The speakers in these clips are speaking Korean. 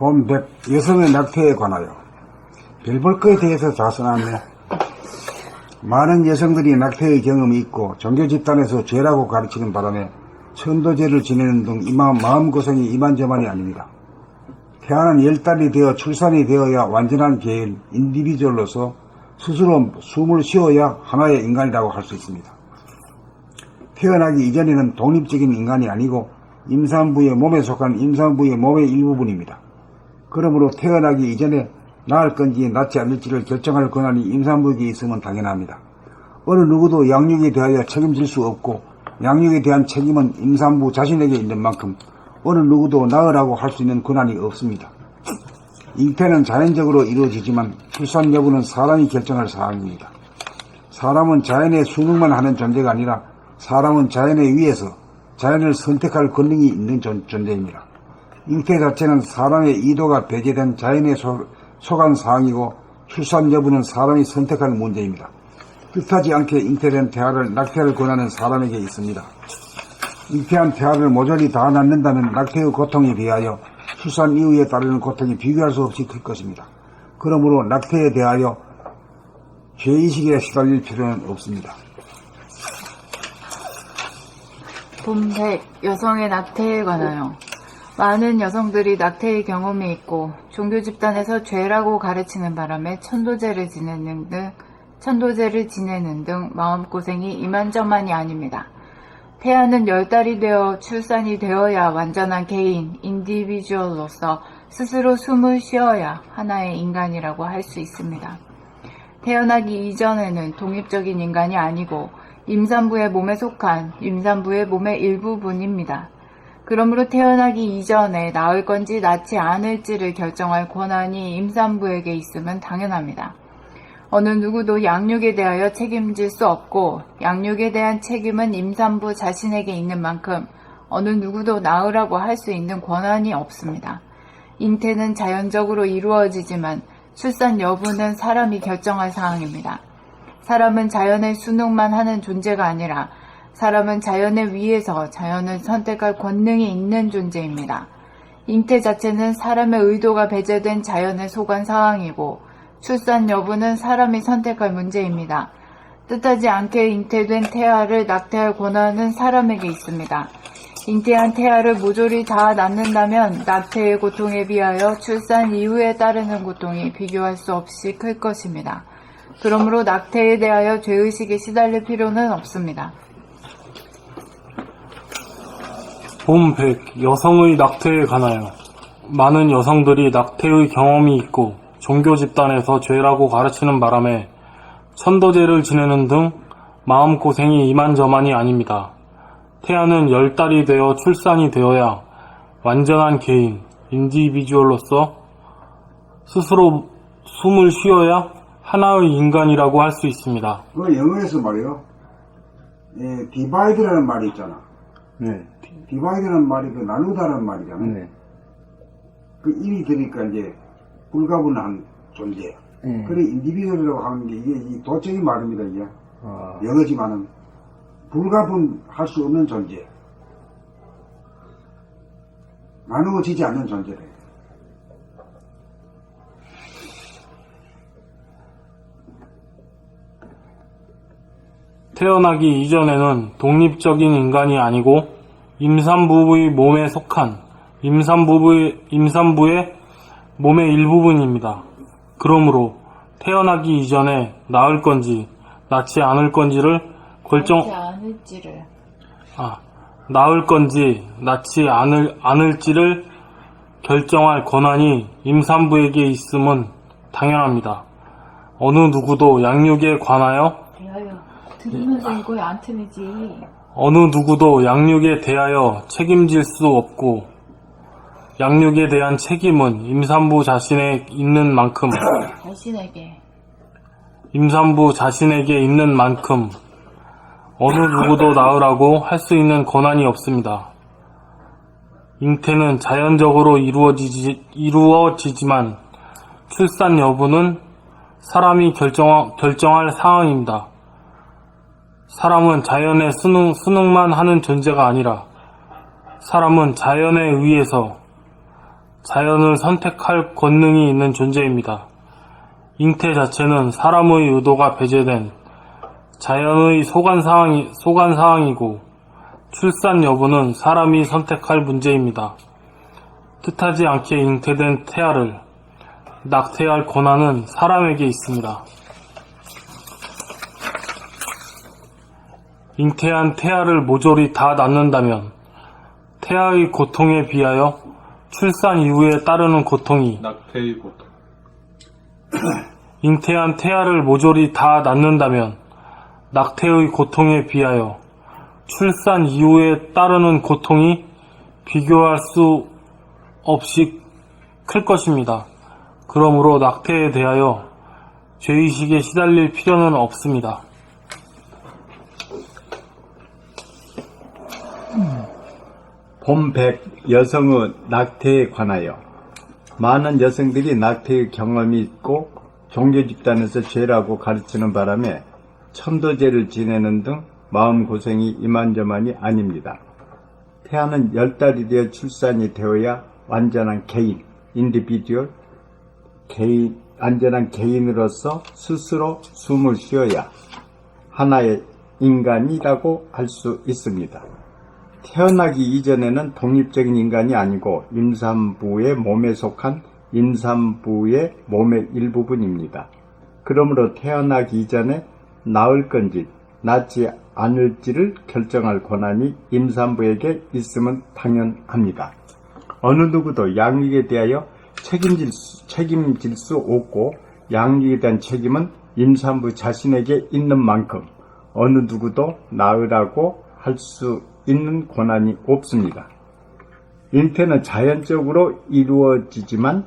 본 100 여성의 낙태에 관하여 별 볼 것에 대해서 다 써놨네. 많은 여성들이 낙태의 경험이 있고 종교 집단에서 죄라고 가르치는 바람에 천도제를 지내는 등 마음고생이 이만저만이 아닙니다. 태어난 10달이 되어 출산이 되어야 완전한 개인, 인디비주얼로서 스스로 숨을 쉬어야 하나의 인간이라고 할 수 있습니다. 태어나기 이전에는 독립적인 인간이 아니고 임산부의 몸에 속한 임산부의 몸의 일부분입니다. 그러므로 태어나기 이전에 낳을 건지 낳지 않을지를 결정할 권한이 임산부에게 있으면 당연합니다. 어느 누구도 양육에 대하여 책임질 수 없고 양육에 대한 책임은 임산부 자신에게 있는 만큼 어느 누구도 낳으라고 할 수 있는 권한이 없습니다. 잉태는 자연적으로 이루어지지만 출산 여부는 사람이 결정할 사항입니다. 사람은 자연의 순응만 하는 존재가 아니라 사람은 자연에 의해서 자연을 선택할 권능이 있는 존재입니다. 잉태 자체는 사람의 의도가 배제된 자연에 속한 사항이고 출산 여부는 사람이 선택할 문제입니다. 뜻하지 않게 잉태된 태아를 낙태할 권한은 사람에게 있습니다. 잉태한 태아를 모조리 다 낳는다면 낙태의 고통에 비하여 출산 이후에 따르는 고통이 비교할 수 없이 클 것입니다. 그러므로 낙태에 대하여 죄의식에 시달릴 필요는 없습니다. 본 100 여성의 낙태에 관하여 많은 여성들이 낙태의 경험이 있고 종교 집단에서 죄라고 가르치는 바람에 천도제를 지내는 등 마음고생이 이만저만이 아닙니다. 태아는 10달이 되어 출산이 되어야 완전한 개인, 인디비주얼로서 스스로 숨을 쉬어야 하나의 인간이라고 할 수 있습니다. 태어나기 이전에는 독립적인 인간이 아니고 임산부의 몸에 속한 임산부의 몸의 일부분입니다. 그러므로 태어나기 이전에 낳을 건지 낳지 않을지를 결정할 권한이 임산부에게 있으면 당연합니다. 어느 누구도 양육에 대하여 책임질 수 없고 양육에 대한 책임은 임산부 자신에게 있는 만큼 어느 누구도 낳으라고 할 수 있는 권한이 없습니다. 잉태는 자연적으로 이루어지지만 출산 여부는 사람이 결정할 사항입니다. 사람은 자연의 순응만 하는 존재가 아니라 사람은 자연에 의해서 자연을 선택할 권능이 있는 존재입니다. 잉태 자체는 사람의 의도가 배제된 자연에 속한 사항이고 출산 여부는 사람이 선택할 문제입니다. 뜻하지 않게 잉태된 태아를 낙태할 권한은 사람에게 있습니다. 잉태한 태아를 모조리 다 낳는다면 낙태의 고통에 비하여 출산 이후에 따르는 고통이 비교할 수 없이 클 것입니다. 그러므로 낙태에 대하여 죄의식에 시달릴 필요는 없습니다. 본 100 여성의 낙태에 관하여 많은 여성들이 낙태의 경험이 있고 종교 집단에서 죄라고 가르치는 바람에 천도제를 지내는 등 마음고생이 이만저만이 아닙니다. 태아는 10달이 되어 출산이 되어야 완전한 개인, 인디비주얼로서 스스로 숨을 쉬어야 하나의 인간이라고 할 수 있습니다. 그 영어에서 말이요. 디바이드라는 말이 있잖아. 네. 디바이드라는 말이 그 나누다라는 말이잖아. 네. 그 일이 되니까 이제 불가분한 존재. 그래 인디비주얼이라고 하는 게 이게 이 도적인 말입니다. 이게 영어지만은 불가분할 수 없는 존재. 나누어지지 않는 존재래. 태어나기 이전에는 독립적인 인간이 아니고 임산부의 몸에 속한 임산부의 몸의 일부분입니다. 그러므로 태어나기 이전에 낳을 건지 낳지 않을 건지를 낳을 건지 낳지 않을지를 결정할 권한이 임산부에게 있음은 당연합니다. 어느 누구도 양육에 관하여 들으면서 이거 안 틀리지. 어느 누구도 양육에 대하여 책임질 수 없고 양육에 대한 책임은 임산부 자신에 있는 만큼 임산부 자신에게 있는 만큼 어느 누구도 낳으라고 할 수 있는 권한이 없습니다. 잉태는 자연적으로 이루어지지만 출산 여부는 사람이 결정할 사항입니다. 사람은 자연의 순응만 하는 존재가 아니라 사람은 자연에 의해서 자연을 선택할 권능이 있는 존재입니다. 잉태 자체는 사람의 의도가 배제된 자연의 소관사항이고 출산 여부는 사람이 선택할 문제입니다. 뜻하지 않게 잉태된 태아를 낙태할 권한은 사람에게 있습니다. 잉태한 태아를 모조리 다 낳는다면 태아의 고통에 비하여 출산 이후에 따르는 고통이 낙태의 고통. 잉태한 태아를 모조리 다 낳는다면 낙태의 고통에 비하여 출산 이후에 따르는 고통이 비교할 수 없이 클 것입니다. 그러므로 낙태에 대하여 죄의식에 시달릴 필요는 없습니다. 본 100 여성의 낙태에 관하여 많은 여성들이 낙태의 경험이 있고 종교 집단에서 죄라고 가르치는 바람에 천도제를 지내는 등 마음고생이 이만저만이 아닙니다. 태아는 10달이 되어 출산이 되어야 완전한 개인, 완전한 개인으로서 스스로 숨을 쉬어야 하나의 인간이라고 할 수 있습니다. 태어나기 이전에는 독립적인 인간이 아니고 임산부의 몸에 속한 임산부의 몸의 일부분입니다. 그러므로 태어나기 이전에 낳을 건지 낳지 않을지를 결정할 권한이 임산부에게 있으면 당연합니다. 어느 누구도 양육에 대하여 책임질 수 없고 양육에 대한 책임은 임산부 자신에게 있는 만큼 어느 누구도 낳으라고 할 수 있는 권한이 없습니다. 잉태는 자연적으로 이루어지지만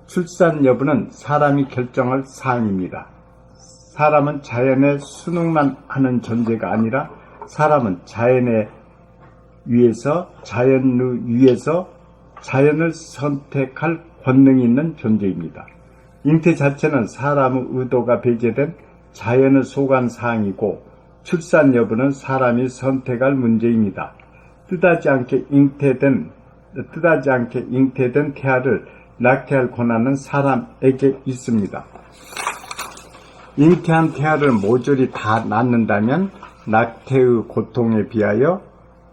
출산 여부는 사람이 결정할 사항입니다. 사람은 자연에 순응만 하는 존재가 아니라 사람은 자연을 위해서 자연을 선택할 권능이 있는 존재입니다. 잉태 자체는 사람의 의도가 배제된 자연의 소관 사항이고 출산 여부는 사람이 선택할 문제입니다. 뜻하지 않게 잉태된 태아를 낙태할 권한은 사람에게 있습니다. 잉태한 태아를 모조리 다 낳는다면 낙태의 고통에 비하여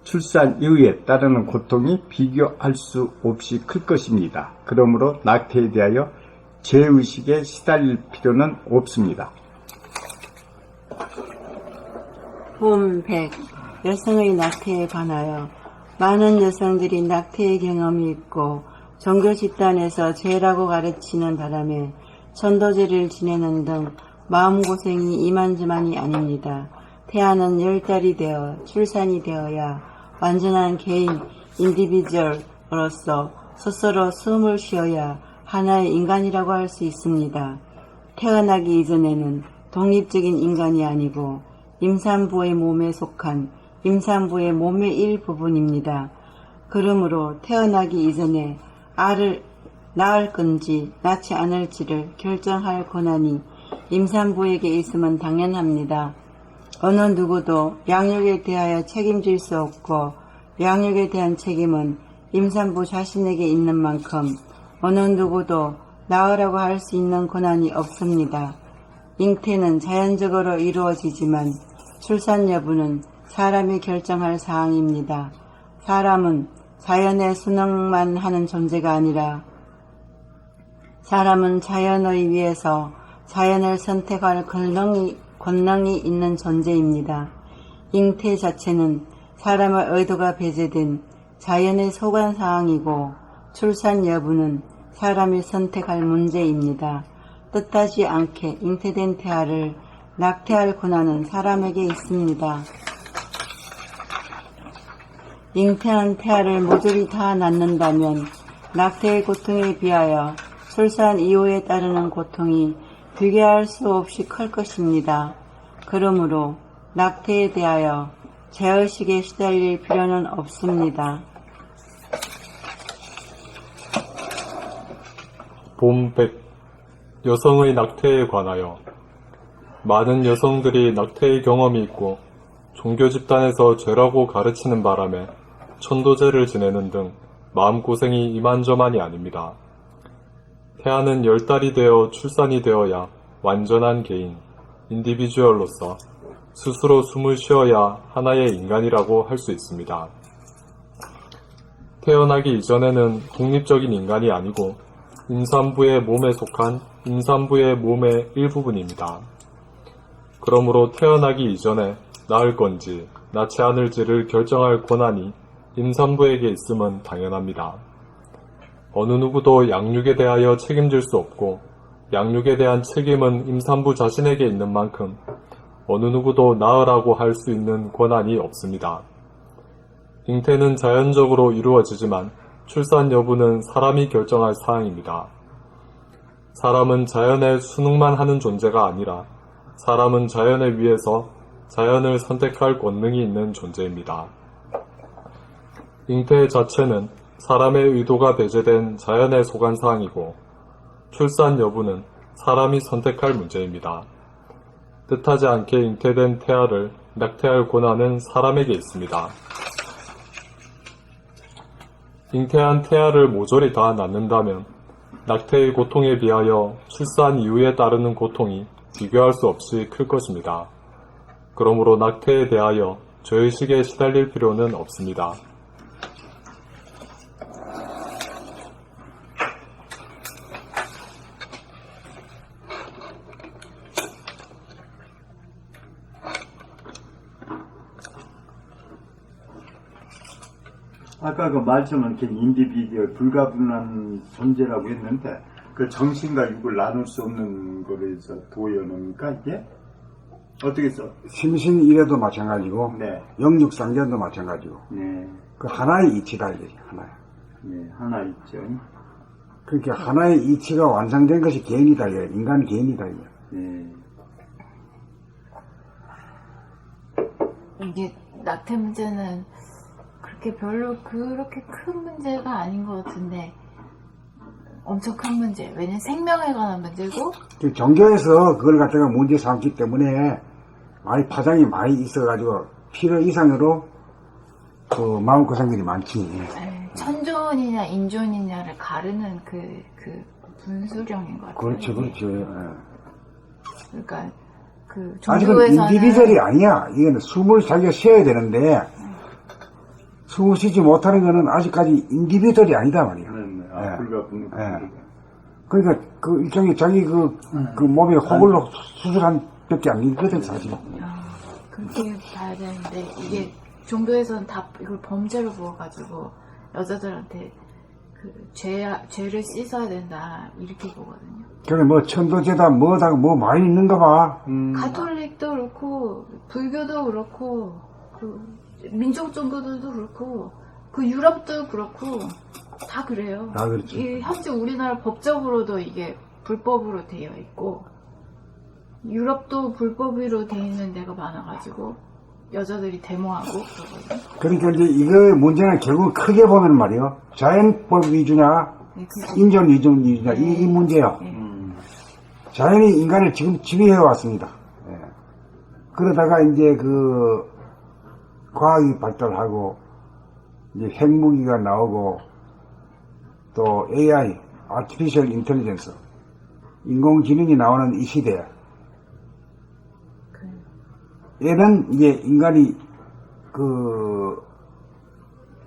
출산 이후에 따르는 고통이 비교할 수 없이 클 것입니다. 그러므로 낙태에 대하여 죄의식에 시달릴 필요는 없습니다. 본 100 여성의 낙태에 관하여 많은 여성들이 낙태의 경험이 있고 종교 집단에서 죄라고 가르치는 바람에 천도제를 지내는 등 마음고생이 이만저만이 아닙니다. 태아는 10달이 되어 출산이 되어야 완전한 개인 인디비주얼로서 스스로 숨을 쉬어야 하나의 인간이라고 할 수 있습니다. 태어나기 이전에는 독립적인 인간이 아니고 임산부의 몸에 속한 임산부의 몸의 일부분입니다. 그러므로 태어나기 이전에 알을 낳을 건지 낳지 않을지를 결정할 권한이 임산부에게 있으면 당연합니다. 어느 누구도 양육에 대하여 책임질 수 없고 양육에 대한 책임은 임산부 자신에게 있는 만큼 어느 누구도 낳으라고 할 수 있는 권한이 없습니다. 잉태는 자연적으로 이루어지지만 출산 여부는 사람이 결정할 사항입니다. 사람은 자연에 순응만 하는 존재가 아니라 사람은 자연의 위에서 자연을 선택할 권능이 있는 존재입니다. 잉태 자체는 사람의 의도가 배제된 자연의 소관사항이고 출산 여부는 사람이 선택할 문제입니다. 뜻하지 않게 잉태된 태아를 낙태할 권한은 사람에게 있습니다. 잉태한 태아를 모조리 다 낳는다면 낙태의 고통에 비하여 출산 이후에 따르는 고통이 비교할 수 없이 클 것입니다. 그러므로 낙태에 대하여 죄의식에 시달릴 필요는 없습니다. 본 100 여성의 낙태에 관하여 많은 여성들이 낙태의 경험이 있고 종교 집단에서 죄라고 가르치는 바람에 천도제를 지내는 등 마음고생이 이만저만이 아닙니다. 태아는 10달이 되어 출산이 되어야 완전한 개인, 인디비주얼로서 스스로 숨을 쉬어야 하나의 인간이라고 할 수 있습니다. 태어나기 이전에는 독립적인 인간이 아니고 임산부의 몸에 속한 임산부의 몸의 일부분입니다. 그러므로 태어나기 이전에 낳을 건지 낳지 않을지를 결정할 권한이 임산부에게 있음은 당연합니다. 어느 누구도 양육에 대하여 책임질 수 없고 양육에 대한 책임은 임산부 자신에게 있는 만큼 어느 누구도 낳으라고 할 수 있는 권한이 없습니다. 잉태는 자연적으로 이루어지지만 출산 여부는 사람이 결정할 사항입니다. 사람은 자연의 순응만 하는 존재가 아니라 사람은 자연에 의해서 자연을 선택할 권능이 있는 존재입니다. 잉태 자체는 사람의 의도가 배제된 자연에 속한 사항이고 출산 여부는 사람이 선택할 문제입니다. 뜻하지 않게 잉태된 태아를 낙태할 권한은 사람에게 있습니다. 잉태한 태아를 모조리 다 낳는다면 낙태의 고통에 비하여 출산 이후에 따르는 고통이 비교할 수 없이 클 것입니다. 그러므로 낙태에 대하여 죄의식에 시달릴 필요는 없습니다. 아까 그 말씀은 이렇게 인디비디얼 불가분한 존재라고 했는데 그 정신과 육을 나눌 수 없는 거에서 도연합니까 이게? 어떻게 써? 심신이래도 마찬가지고 네. 영육상견도 마찬가지고 네. 그 하나의 이치다 이거지 하나. 네. 하나 있죠. 그러니까 하나의 이치가 완성된 것이 개인이다 이거 인간 개인이다 이거. 네. 이게 낙태 문제는 그렇게 별로 그렇게 큰 문제가 아닌 것 같은데 엄청 큰 문제. 왜냐면 생명에 관한 문제고 그 종교에서 그걸 갖다가 문제 삼기 때문에 많이 파장이 많이 있어가지고 필요 이상으로 그 마음고생들이 많지. 천존이냐 인존이냐를 가르는 그 분수령인 것 같아요. 그렇죠, 이게. 그렇죠. 예. 그러니까 그 아직은 종교에서는 인디비주얼이 아니야. 이거는 숨을 자기가 쉬어야 되는데 숨을 쉬지 못하는 거는 아직까지 인디비주얼이 아니다 말이야. 네. 예. 불가분한. 예. 그러니까 그 일종의 자기 그 몸에 호글로 수술한 밖에 안 되거든 사실. 그렇게 봐야 되는데 이게 종교에서는 다 이걸 범죄로 부어가지고 여자들한테 그 죄를 씻어야 된다 이렇게 보거든요. 그래 뭐 천도제다 뭐다 뭐 많이 있는가 봐. 가톨릭도 그렇고 불교도 그렇고 그 민족 종교들도 그렇고 그 유럽도 그렇고 다 그래요. 다 그렇지. 이 현재 우리나라 법적으로도 이게 불법으로 되어 있고 유럽도 불법으로 되어 있는 데가 많아가지고 여자들이 데모하고 그러거든요. 그러니까 이제 이거 문제는 결국 크게 보면 말이요. 자연법 위주냐 네, 인존 위주냐 이 문제야. 네. 자연이 인간을 지금 지배해 왔습니다. 예. 그러다가 이제 그 과학이 발달하고 이제 핵무기가 나오고 또 AI, Artificial Intelligence, 인공지능이 나오는 이 시대에 얘는 이제 인간이 그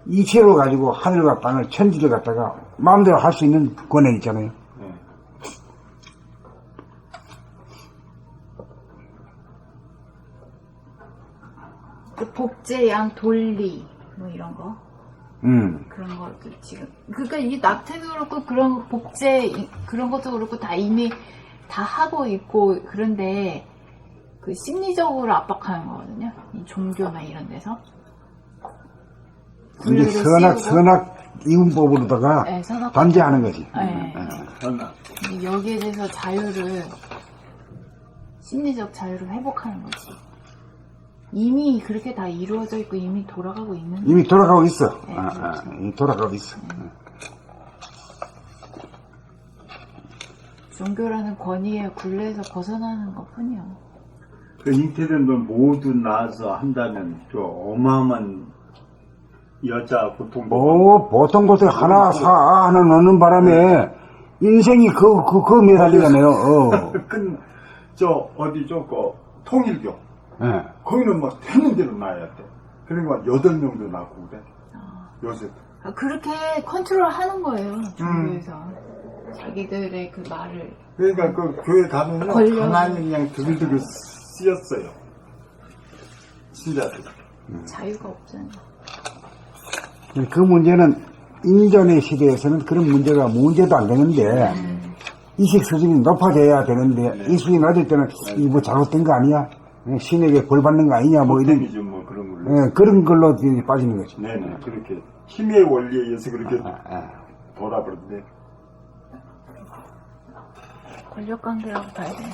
이체로 가지고 하늘과 땅을 천지를 갖다가 마음대로 할 수 있는 권한이 있잖아요. 그 복제양 돌리 뭐 이런 거 그런 것도 지금 그러니까 이게 낙태도 그렇고 그런 복제 그런 것도 그렇고 다 이미 다 하고 있고 그런데 그 심리적으로 압박하는 거거든요. 이 종교나 이런 데서 이제 선악 이윤법으로다가 네, 선악 단죄하는 거지. 네. 여기에 대해서 자유를 심리적 자유를 회복하는 거지. 이미 그렇게 다 이루어져 있고 이미 돌아가고 있는 이미 돌아가고 있어. 네, 이미 돌아가고 있어. 종교라는 권위의 굴레에서 벗어나는 것 뿐이요. 그 잉태된 걸 모두 낳아서 한다면 저 어마어마한 여자 고통도 보통 곳에 하나 넣는 바람에 인생이 그 매달리잖아요. 어디죠? 그 통일교. 예. 거기는 뭐 되는 대로 놔야 돼. 그러니까 8명도 낳고 그래. 요새. 그렇게 컨트롤 하는 거예요, 종교에서. 자기들의 그 말을. 그러니까 그 교회 가면요. 권력. 가만히 그냥 두들두들 쓰였어요. 신자들. 자유가 없잖아요. 그 문제는 인전의 시대에서는 그런 문제도 안 되는데 이식 수준이 높아져야 되는데 이 수준이 낮을 때는 이 뭐 잘못된 거 아니야? 신에게 벌 받는 거 아니냐? 뭐 이런 보탬이죠, 뭐 그런 걸로. 그런 걸로 이제 빠지는 거죠. 네네. 그렇게 힘의 원리에 의해서 그렇게 돌아버렸는데. 권력 관계라고 봐야 돼.